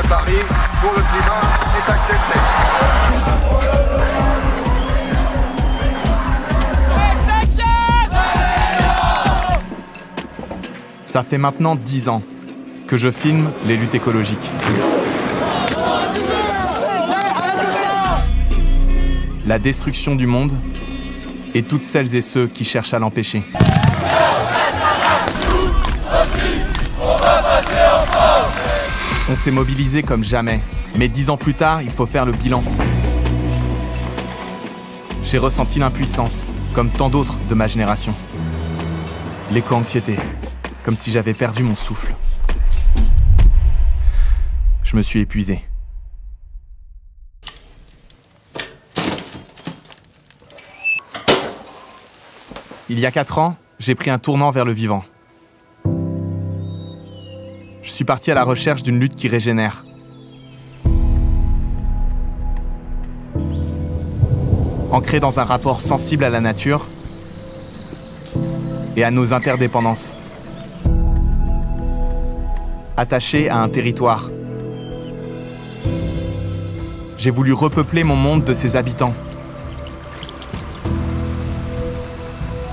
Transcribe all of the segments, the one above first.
Le pari pour le climat est accepté. Ça fait maintenant 10 ans que je filme les luttes écologiques. La destruction du monde et toutes celles et ceux qui cherchent à l'empêcher. On s'est mobilisé comme jamais, mais 10 ans plus tard, il faut faire le bilan. J'ai ressenti l'impuissance, comme tant d'autres de ma génération. L'éco-anxiété, comme si j'avais perdu mon souffle. Je me suis épuisé. Il y a 4 ans, j'ai pris un tournant vers le vivant. Je suis parti à la recherche d'une lutte qui régénère. Ancrée dans un rapport sensible à la nature et à nos interdépendances. Attaché à un territoire. J'ai voulu repeupler mon monde de ses habitants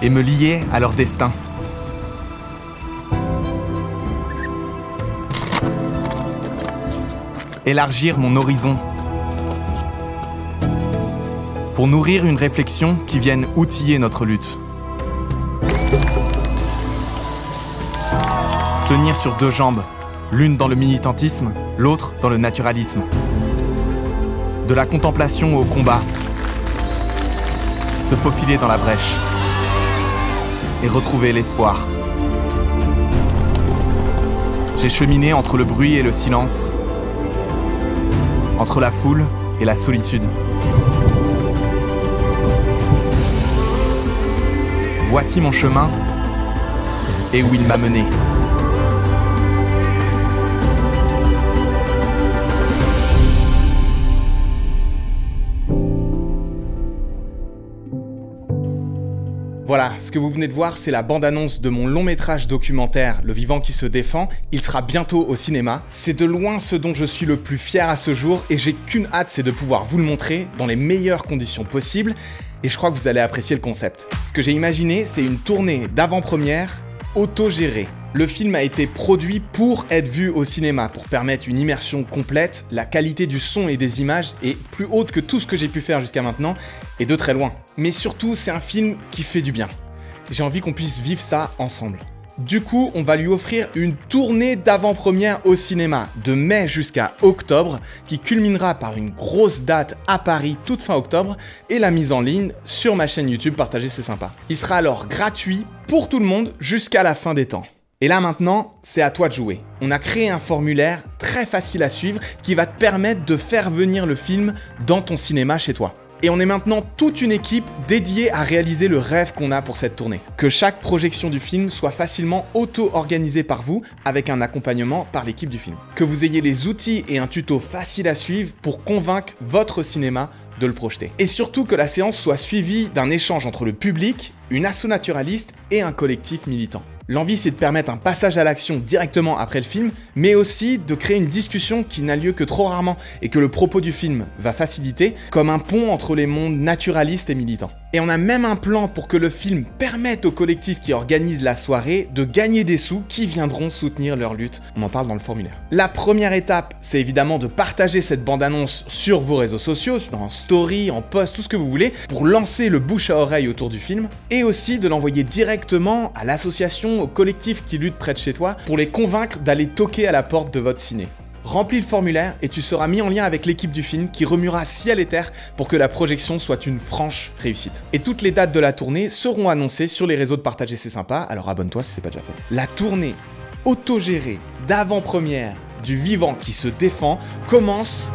et me lier à leur destin. Élargir mon horizon pour nourrir une réflexion qui vienne outiller notre lutte. Tenir sur 2 jambes, l'une dans le militantisme, l'autre dans le naturalisme. De la contemplation au combat. Se faufiler dans la brèche. Et retrouver l'espoir. J'ai cheminé entre le bruit et le silence, entre la foule et la solitude. Voici mon chemin et où il m'a mené. Voilà, ce que vous venez de voir, c'est la bande-annonce de mon long-métrage documentaire Le Vivant qui se défend. Il sera bientôt au cinéma. C'est de loin ce dont je suis le plus fier à ce jour et j'ai qu'une hâte, c'est de pouvoir vous le montrer dans les meilleures conditions possibles. Et je crois que vous allez apprécier le concept. Ce que j'ai imaginé, c'est une tournée d'avant-première autogérée. Le film a été produit pour être vu au cinéma, pour permettre une immersion complète. La qualité du son et des images est plus haute que tout ce que j'ai pu faire jusqu'à maintenant, et de très loin. Mais surtout, c'est un film qui fait du bien. J'ai envie qu'on puisse vivre ça ensemble. Du coup, on va lui offrir une tournée d'avant-première au cinéma, de mai jusqu'à octobre, qui culminera par une grosse date à Paris toute fin octobre, et la mise en ligne sur ma chaîne YouTube Partager c'est sympa. Il sera alors gratuit pour tout le monde jusqu'à la fin des temps. Et là maintenant, c'est à toi de jouer. On a créé un formulaire très facile à suivre qui va te permettre de faire venir le film dans ton cinéma chez toi. Et on est maintenant toute une équipe dédiée à réaliser le rêve qu'on a pour cette tournée. Que chaque projection du film soit facilement auto-organisée par vous avec un accompagnement par l'équipe du film. Que vous ayez les outils et un tuto facile à suivre pour convaincre votre cinéma de le projeter. Et surtout que la séance soit suivie d'un échange entre le public, une asso naturaliste et un collectif militant. L'envie, c'est de permettre un passage à l'action directement après le film, mais aussi de créer une discussion qui n'a lieu que trop rarement et que le propos du film va faciliter, comme un pont entre les mondes naturalistes et militants. Et on a même un plan pour que le film permette au collectif qui organise la soirée de gagner des sous qui viendront soutenir leur lutte. On en parle dans le formulaire. La première étape, c'est évidemment de partager cette bande-annonce sur vos réseaux sociaux, en story, en post, tout ce que vous voulez, pour lancer le bouche à oreille autour du film, et aussi de l'envoyer directement à l'association, au collectif qui lutte près de chez toi, pour les convaincre d'aller toquer à la porte de votre ciné. Remplis le formulaire et tu seras mis en lien avec l'équipe du film qui remuera ciel et terre pour que la projection soit une franche réussite. Et toutes les dates de la tournée seront annoncées sur les réseaux de Partager c'est sympa, alors abonne-toi si c'est pas déjà fait. La tournée autogérée d'avant-première du Vivant qui se défend commence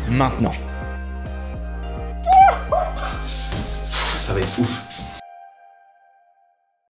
maintenant. Ça va être ouf.